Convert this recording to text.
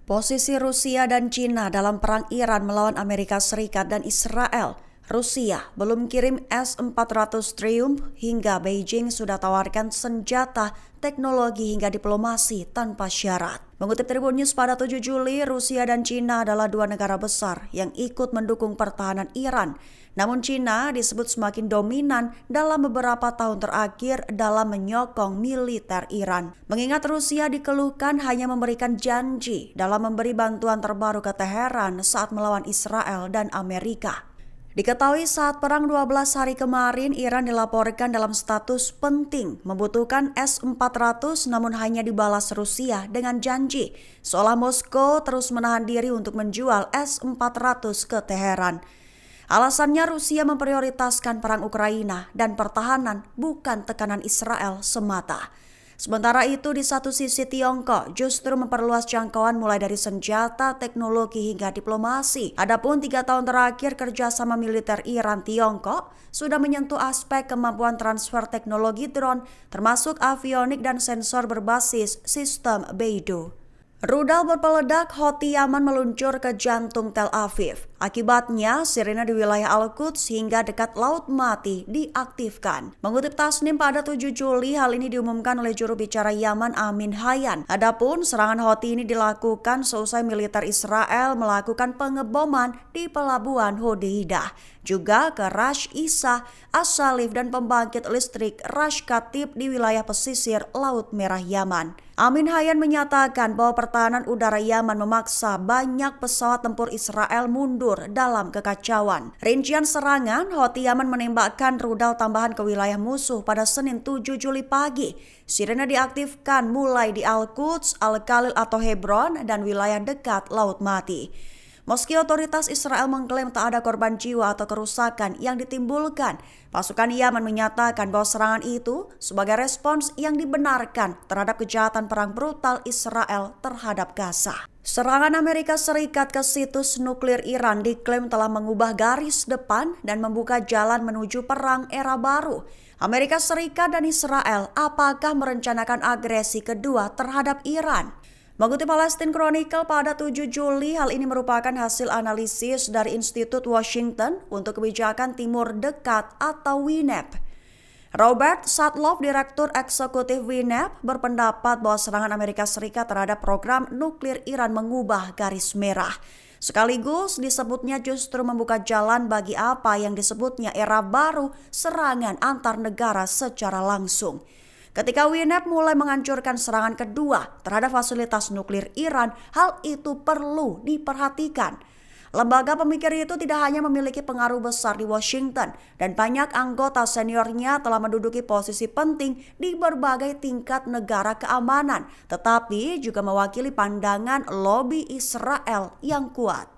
Posisi Rusia dan China dalam perang Iran melawan Amerika Serikat dan Israel. Rusia belum kirim S-400 Triumph hingga Beijing sudah tawarkan senjata, teknologi hingga diplomasi tanpa syarat. Mengutip Tribun News pada 7 Juli, Rusia dan China adalah dua negara besar yang ikut mendukung pertahanan Iran. Namun China disebut semakin dominan dalam beberapa tahun terakhir dalam menyokong militer Iran. Mengingat Rusia dikeluhkan hanya memberikan janji dalam memberi bantuan terbaru ke Teheran saat melawan Israel dan Amerika. Diketahui saat perang 12 hari kemarin, Iran dilaporkan dalam status penting membutuhkan S-400 namun hanya dibalas Rusia dengan janji seolah Moskow terus menahan diri untuk menjual S-400 ke Teheran. Alasannya Rusia memprioritaskan perang Ukraina dan pertahanan bukan tekanan Israel semata. Sementara itu di satu sisi Tiongkok justru memperluas jangkauan mulai dari senjata, teknologi hingga diplomasi. Adapun 3 tahun terakhir kerjasama militer Iran-Tiongkok sudah menyentuh aspek kemampuan transfer teknologi drone termasuk avionik dan sensor berbasis sistem Beidou. Rudal berpeledak Houthi Yaman meluncur ke jantung Tel Aviv. Akibatnya, sirene di wilayah Al-Quds hingga dekat Laut Mati diaktifkan. Mengutip Tasnim pada 7 Juli, hal ini diumumkan oleh juru bicara Yaman Amin Hayyan. Adapun serangan Houthi ini dilakukan seusai militer Israel melakukan pengeboman di pelabuhan Hodeidah, juga ke Rash Isa, As-Salif dan pembangkit listrik Rash Katib di wilayah pesisir Laut Merah Yaman. Amin Hayyan menyatakan bahwa pertahanan udara Yaman memaksa banyak pesawat tempur Israel mundur dalam kekacauan. Rincian serangan, Houthi Yaman menembakkan rudal tambahan ke wilayah musuh pada Senin 7 Juli pagi. Sirene diaktifkan mulai di Al-Quds, Al-Khalil atau Hebron dan wilayah dekat Laut Mati. Meski otoritas Israel mengklaim tak ada korban jiwa atau kerusakan yang ditimbulkan, pasukan Yaman menyatakan bahwa serangan itu sebagai respons yang dibenarkan terhadap kejahatan perang brutal Israel terhadap Gaza. Serangan Amerika Serikat ke situs nuklir Iran diklaim telah mengubah garis depan dan membuka jalan menuju perang era baru. Amerika Serikat dan Israel apakah merencanakan agresi kedua terhadap Iran? Mengutip Palestine Chronicle pada 7 Juli, hal ini merupakan hasil analisis dari Institut Washington untuk Kebijakan Timur Dekat atau WINEP. Robert Sadlov, Direktur Eksekutif WINEP, berpendapat bahwa serangan Amerika Serikat terhadap program nuklir Iran mengubah garis merah. Sekaligus disebutnya justru membuka jalan bagi apa yang disebutnya era baru serangan antar negara secara langsung. Ketika WINEP mulai menghancurkan serangan kedua terhadap fasilitas nuklir Iran, hal itu perlu diperhatikan. Lembaga pemikir itu tidak hanya memiliki pengaruh besar di Washington dan banyak anggota seniornya telah menduduki posisi penting di berbagai tingkat negara keamanan, tetapi juga mewakili pandangan lobi Israel yang kuat.